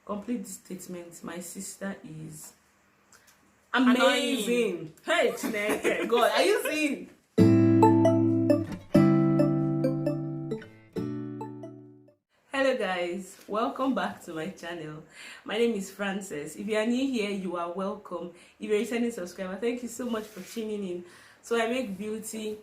Complete this statement. My sister is amazing. Hey, Chineke. God, are you seeing? Hello guys, welcome back to my channel. My name is Frances. If you are new here, you are welcome. If you're a returning subscriber, thank you so much for tuning in. So I make beauty,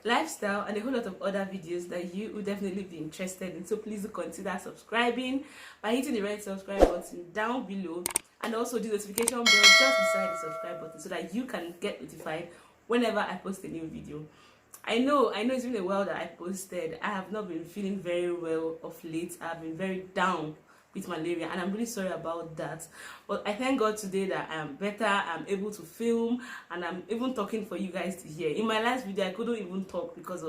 lifestyle, and a whole lot of other videos that you would definitely be interested in. So please do consider subscribing by hitting the red subscribe button down below, and also the notification bell just beside the subscribe button so that you can get notified whenever I post a new video. I know it's been a while that I posted. I have not been feeling very well of late. I've been very down with malaria, and I'm really sorry about that. But I thank God today that I am better. I'm able to film, and I'm even talking for you guys to hear. In my last video, I couldn't even talk because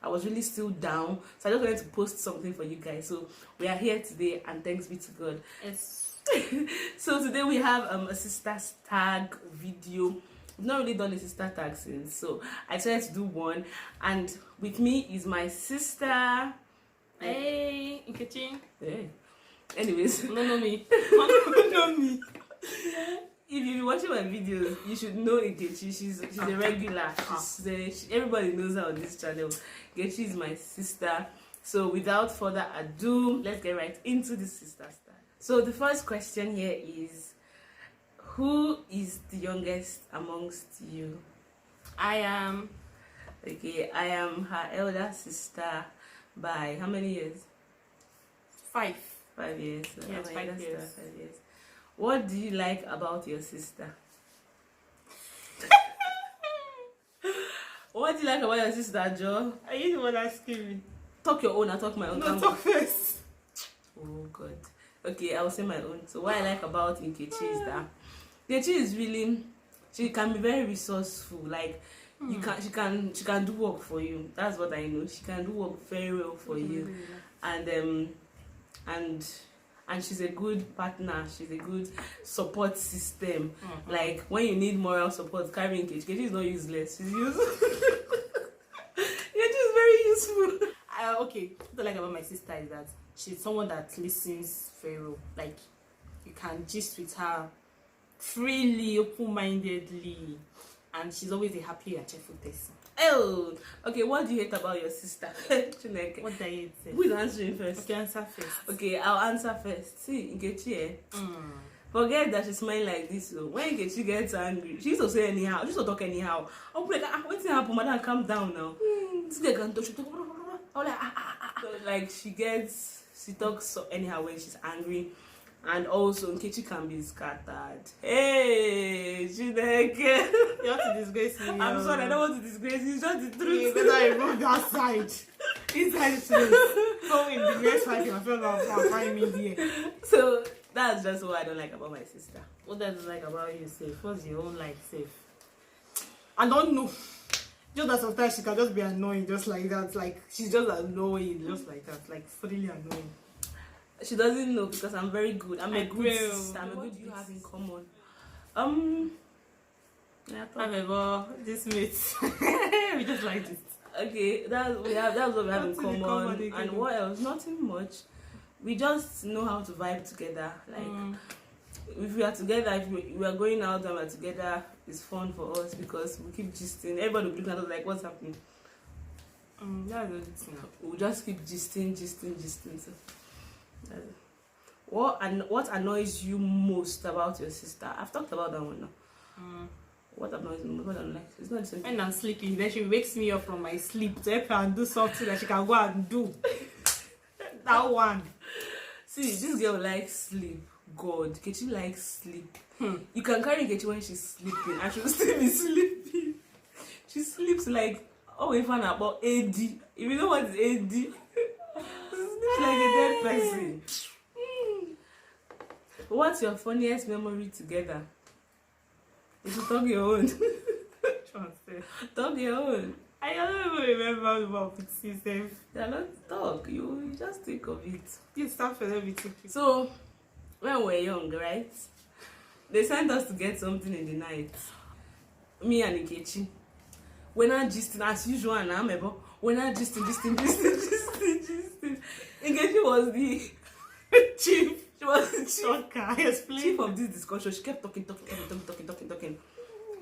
I was really still down. So I just wanted to post something for you guys. So we are here today, and thanks be to God. Yes. So today we have a sister's tag video. I've not really done a sister tag since, so I tried to do one, and with me is my sister. Hey, Nkechi. Hey. Anyways, No me. no me. If you're watching my videos, you should know Nkechi. She's a regular. Everybody knows her on this channel. Nkechi is my sister. So without further ado, let's get right into the sister tag. So the first question here is, who is the youngest amongst you? I am. Okay, I am her elder sister by how many years? 5. 5 years. So yes, I'm 5 years. 5 years. What do you like about your sister? What do you like about your sister, Joe? Are you the one asking me? Talk your own, I'll talk my own. No, talk first. Oh God. Okay, I will say my own. So what I like about Nkechi is that Nkechi is really, she can be very resourceful. Like she can do work for you. That's what I know. She can do work very well for you, and she's a good partner. She's a good support system. Like when you need moral support, carrying Nkechi is not useless. She's useful. Nkechi is very useful. Okay, what I like about my sister is that she's someone that listens very well. Like you can gist with her freely, open-mindedly, and she's always a happy and cheerful person. Oh, okay. What do you hate about your sister? What do I hate? Who is answering first? Okay, answer first. Okay, I'll answer first. See, Nkechi, forget that she's smiling like this. So when Nkechi gets angry, she used to say anyhow. She used to talk anyhow. I'll be like, what's happened, madam? Calm down now. This girl can touch. I'll like, So, like she talks so anyhow when she's angry. And also, Nkechi can be scattered. Hey, Chineke. You want to disgrace me? I'm sorry, I don't want to disgrace you. It's just the truth. You better remove that side. Inside the truth. Go in the grace fight. I feel like find me here. So that's just what I don't like about my sister. What does it like about you, safe? What's your own like, safe? I don't know. Just that sometimes she can just be annoying, just like that. Like she's just annoying, just like that. Like freely annoying. She doesn't know because I'm very good. I'm a good sister. I'm a good. You have in common. Yeah, this mates. We just like this. Okay, that's what we have in common. And what else? Nothing much. We just know how to vibe together. Like if we are together, if we are going out and we're together, it's fun for us because we keep gisting. Everybody will be looking at us like, what's happening? That's the thing. We'll just keep gisting. So, what annoys you most about your sister? I've talked about that one now. What annoys me most? What I don't like? It's not the same thing. When I'm sleeping, then she wakes me up from my sleep to help her and do something that she can go and do. That one. See, this girl likes sleep. God, Nkechi likes sleep. You can carry Nkechi when she's sleeping, and she'll still be sleeping. She sleeps like even about AD. If you know what is AD, she sleeps like a dead person. What's your funniest memory together? You should talk your own. Talk your own. I don't even remember about it. You don't talk. You just think of it. You start for everything. So, when we were young, right? They sent us to get something in the night. Me and Nkechi. We're not gisting as usual now, remember? We're not gisting. Nkechi was the chief She was the chief of this discussion. She kept talking.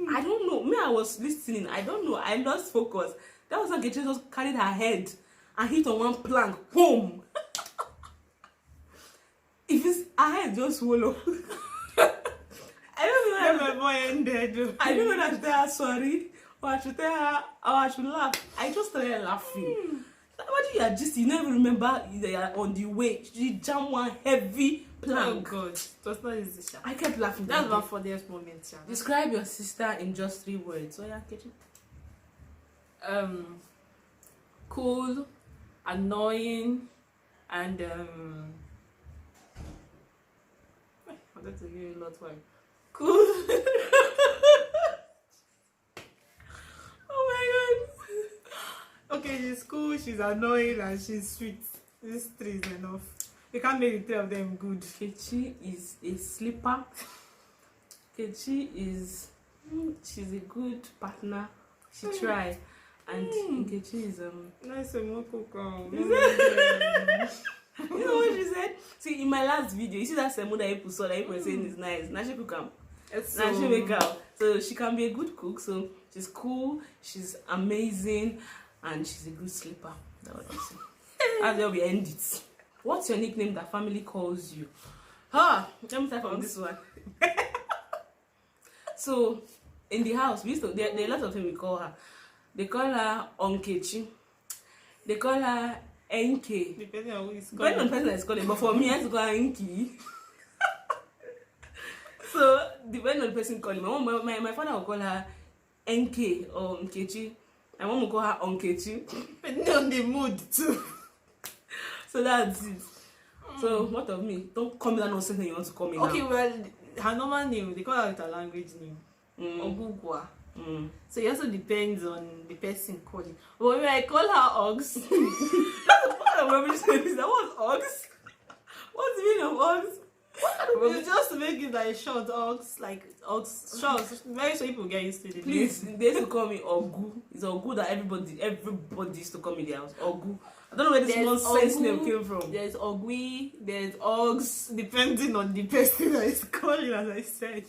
I don't know. Me, I was listening. I don't know. I lost focus. That was when Nkechi just carried her head and hit on one plank. Boom. If it's her head just swallow. I don't know. My boy ended. I don't know that I should tell her sorry, or I should tell her, or I should laugh. I just started laughing. Imagine you are just, you never remember you are on the way. You jam one heavy plank. Oh God, it was not easy. I kept laughing. That's one funniest moment. Describe your sister in just 3 words. Oh yeah, Nkechi. Cool, annoying, and I wanted to give you a lot one. Cool. Oh my God. Okay, she's cool, she's annoying, and she's sweet. These 3 is enough. You can't make the 3 of them good. Nkechi is a sleeper. Nkechi is, she's a good partner. She try. And Nkechi is Nice and more cook. You know what she said? See, in my last video, you see that semo that you saw that you were saying is nice. Now she cook am. Now she make out. So she can be a good cook. So she's cool, she's amazing, and she's a good sleeper. That's what I'm saying. That's where we end it. What's your nickname that family calls you? Let me start from this one. So in the house, we used to there are a lot of things we call her. They call her Nkechi. They call her NK. Depending on who is calling. Depending on the person that's calling, but for me, I have to call her Nki. So depending on the person calling, my father will call her NK or Nkechi. My mom will call her Nkechi. Depending on the mood too. So that's it. So what of me? Don't call me that nonsense when you want to call me now. Okay, well, her normal name, they call her with her language name. Ogugwa. So it also depends on the person calling. But when I call her Ox, What kind of rubbish name is that? What's Ox? What's the meaning of Ox? it's just to make it like short Ox, like Ox short. Very sure people get used to it. Please, they used to call me Ogu. It's Ogu that everybody used to call me their house. Ogu. I don't know where this nonsense name came from. There's Ogui, there's Ogs, depending on the person that is calling, as I said.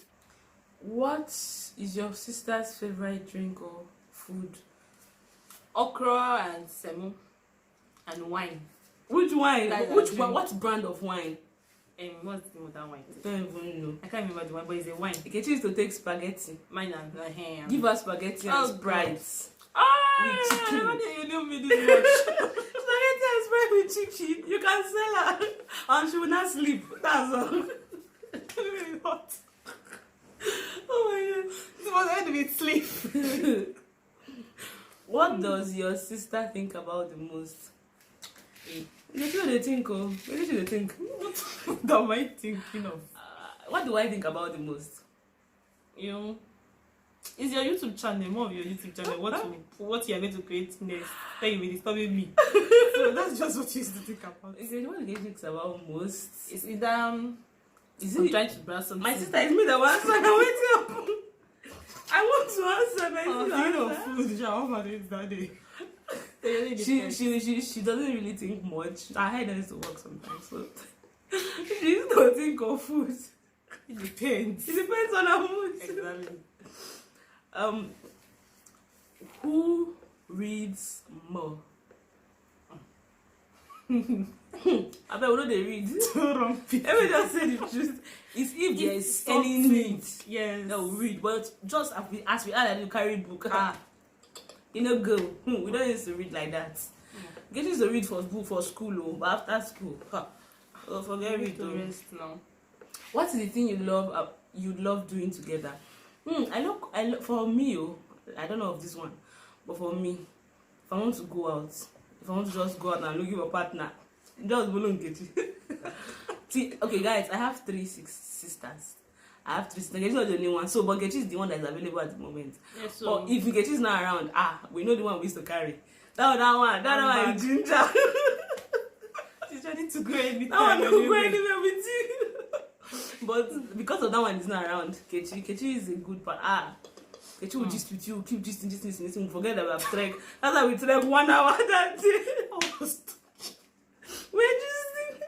What is your sister's favorite drink or food? Okra and semo and wine. Which wine? Which one? What brand of wine? What's the name of that wine? I don't even know. I can't remember the wine, but it's a wine. Nkechi used to take spaghetti. Mine and ham. Give her spaghetti and Sprite. With chicken. How did you know me this much? Spaghetti and Sprite with chicken. You can sell her and she will not sleep. That's all. Really hot. Oh my God. It was end with sleep. What does your sister think about the most? What do they think? Oh, what do they think? What am I thinking of? What do I think about the most? You know, is your YouTube channel, more of your YouTube channel, what you are going to create next? Then you'll be disturbing me. So that's just what you used to think about. Is it what do they think about most? It's either Is I'm it trying to browse something. my sister is me that wants to answer. I'm waiting up. I want to answer. My Food, Jawama did that day. She doesn't really think much. Her head has to work sometimes, so she used to think of food. It depends. It depends on her mood. Exactly. Who reads more? I bet we know they read. Let me just say the truth. It's if there is any need, yes, that we read. But just as we add, you carry book. You know, go. We don't used to read like that. Get used to read for book for school, but after school, forget it. Rest now. What is the thing you love doing together? I look for me. I don't know of this one, but for me, if I want to go out, if I want to just go out and look for a partner, just Nkechi. See, okay, guys, I have 3 sisters. I have 3 sisters. Nkechi is not the only one. So, but Nkechi is the one that is available at the moment. Yes, so but if Nkechi is not around, we know the one we used to carry. That one is Ginger. She's ready to go anytime. That one will go anywhere with you. But because of that one is not around, Nkechi is a good part. Nkechi will gist with you, keep gisting. Forget that we have trek. That's why we trek 1 hour that day. We're gisting.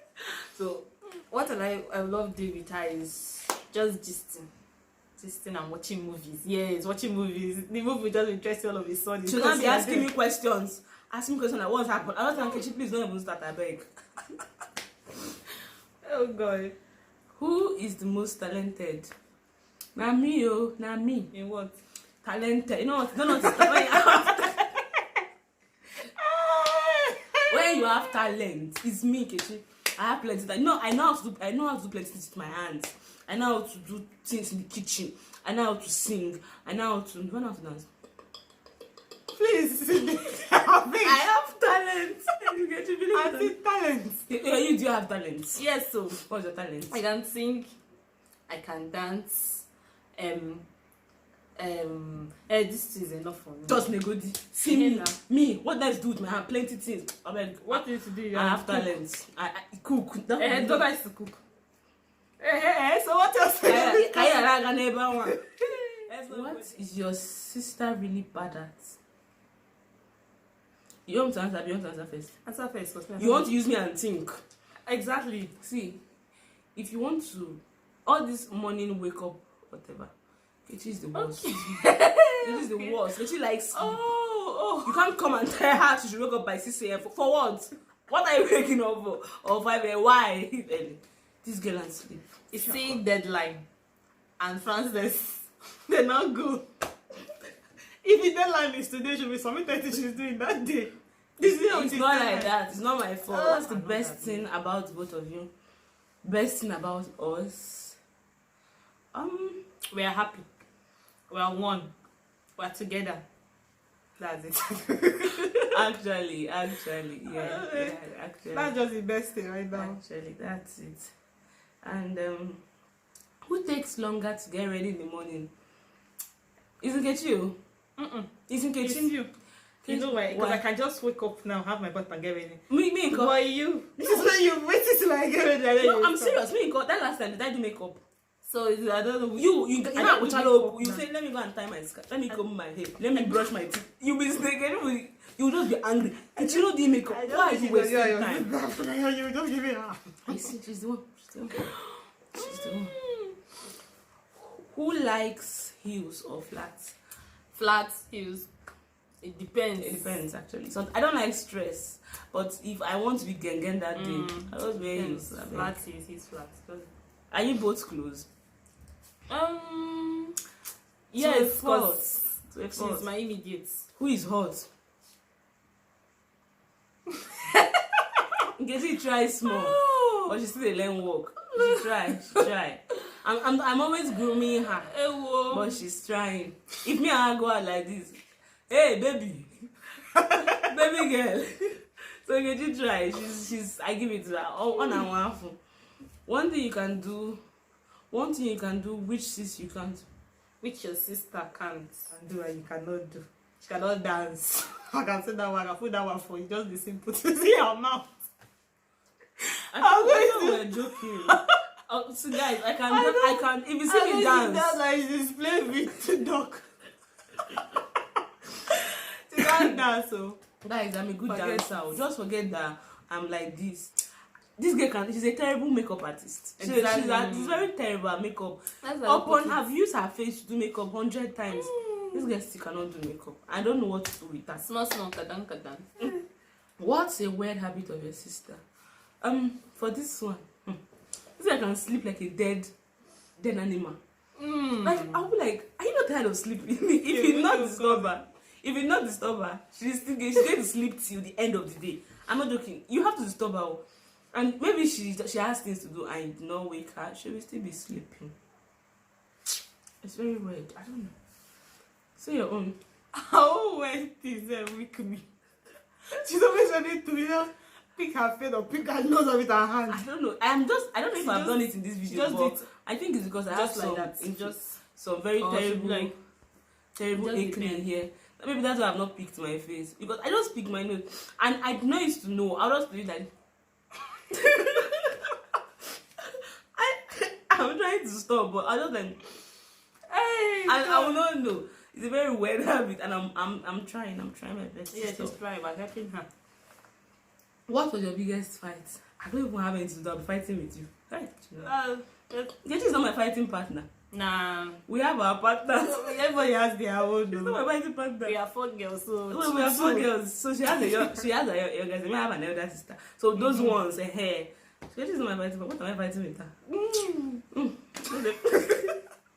So, what I love doing with her is just gisting and watching movies. Yes, watching movies. The movie just interests all of a sudden. She'll not be asking me questions. Asking me questions like what's happened. I was like, Kechi, please don't even start, I beg. Oh God. Who is the most talented? Na me, oh, na me. In what? Talented. You know what? Don't know when you have talent, it's me, Kechi. I have plenty. No, I know how to do. I know how to do plenty things with my hands. I know how to do things in the kitchen. I know how to sing. I know how to. Do I know how to dance? Please. I have talent. You get to believe I that? see talent. You do have talent. Yes, so What's your talent? I can sing, I can dance. This is enough for me. Just me good. See me. Me. What does do with my hand? Plenty things. I mean, What do you do? I have talent. I cook. Don't like to cook. So what else? What is your sister really bad at? You want to answer? You want to answer first? Answer first. You want to use me and think. Exactly. See, if you want to, all this morning wake up, whatever, it is the worst. Okay. It is the worst. She likes. Oh. You can't come and tell her she should wake up by 6 a.m. For what? What are you waking up for? Or 5 a.m. Why? This girl and sleep. It's seeing deadline. And Frances, they're not good. If the deadline is today, she'll be submitted to she's doing that day. It's not like that. It's not my fault. That's the best thing that. about both of you. Best thing about us. We are happy. We are one. We are together. That's it. Actually, yeah, actually. That's just the best thing right now. Actually, that's it. And who takes longer to get ready in the morning? Isn't it you? Isn't it It's you. You know why? Because I can just wake up now, have my bath and get ready. Me, Why you? This is when you waited till I get ready. No, I'm serious. Me, that last time did I do makeup? So I don't know. You you say, let me go and tie my scarf. Let me comb my hair. Let me brush my teeth. You be mistaken. You will just be angry. And you know the makeup. Why are you wasting time? You don't give it up. I see. She's the one. She's the one. Who likes heels or flats? Flat heels. It depends. It depends actually. So I don't like stress, but if I want to be gengen that day, I always wear heels. Flat he's flat. Are you both close? Yes, of course. She's my immediate. Who is hot? Ngezi try small, but she still learn work. She try. I'm always grooming her, but she's trying. If me and her go out like this, hey baby, baby girl. So Ngezi try. She's. I give it to her. On and one. One thing you can do, which sis you can't. Which your sister can't do and you cannot do. She cannot dance. I can say that one. I can put that one for you. Just be simple to see her mouth. I thought we were joking. So guys, I can. If you see me dance, that's like display with dog. She can't dance, so. Guys, I'm a good dancer. Just forget that I'm like this. This girl she's a terrible makeup artist. Exactly. She's very terrible at makeup. I've used her face to do makeup 100 times. This girl still cannot do makeup. I don't know what to do with that. Small, kadan. What's a weird habit of your sister? For this one, this girl can sleep like a dead animal. Like I'll be like, are you not tired of sleeping? If you not disturb her, she's going to sleep till the end of the day. I'm not joking. You have to disturb her. And maybe she has things to do and you do not wake her, she will still be sleeping. It's very weird. I don't know. Say your own. How weird is that weak me? She's always ready to pick her face or pick her nose with her hand. I don't know. I don't know if I've done it in this video, but I think it's because I have some very terrible acne here. Maybe that's why I've not picked my face. Because I just pick my nose. And I know used to know. I'll just do it like I'm trying to stop, but I just like I will not know. It's a very weird habit, and I'm trying my best. Yeah, she's trying, but helping her. What was your biggest fight? I don't even have anything to do. I'll be fighting with you. Right? Nkechi is not my fighting partner. Nah. We have our partners. Everybody has their own. She's not my fighting partner. We are 4 girls, so we are 4 girls. So she has a younger sister. I have an elder sister. So those ones, Nkechi is not my fighting partner. What am I fighting with her?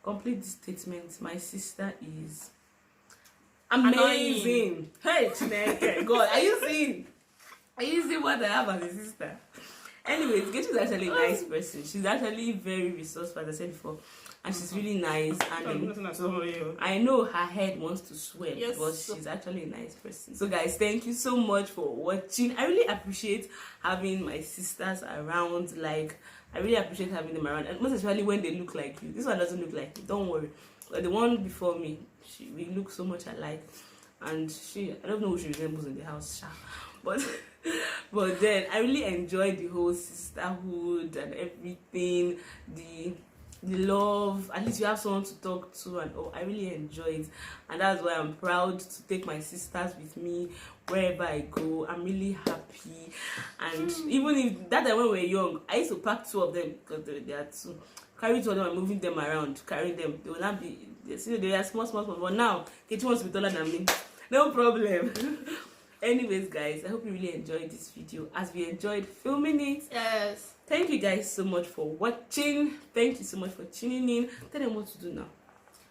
Complete this statement. My sister is amazing. Hey, Chineke, God, are you seeing what I have as a sister? Anyways, Nkechi is actually a nice person. She's actually very resourceful, as I said before, and she's really nice. And I know her head wants to swell, yes, but she's actually a nice person. So guys, thank you so much for watching. I really appreciate having my sisters around. Like, I really appreciate having them around, and most especially when they look like you. This one doesn't look like you, don't worry. But the one before me, we look so much alike, and I don't know who she resembles in the house, but then I really enjoyed the whole sisterhood and everything, the love. At least you have someone to talk to, and I really enjoy it, and that's why I'm proud to take my sisters with me wherever I go. I'm really happy. And even if that time when we were young, I used to pack 2 of them because they are 2. Carry 2 of them and moving them around, carrying them. They will not be, they are small. But now, Nkechi wants to be taller than me. No problem. Anyways, guys, I hope you really enjoyed this video as we enjoyed filming it. Yes. Thank you guys so much for watching. Thank you so much for tuning in. Tell them what to do now.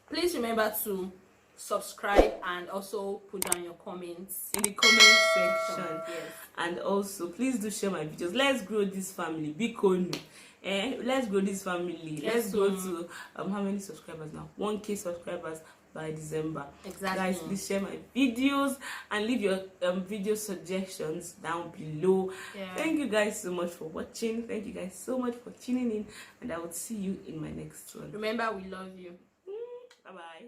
Please remember to subscribe and also put down your comments in the comment section. Yes. And also, please do share my videos. Let's grow this family. Be cool. Let's grow this family. Yes, let's go to how many subscribers now? 1K subscribers by December. Exactly. Guys, please share my videos and leave your video suggestions down below. Yeah. Thank you guys so much for watching. Thank you guys so much for tuning in, and I will see you in my next one. Remember, we love you. Bye bye.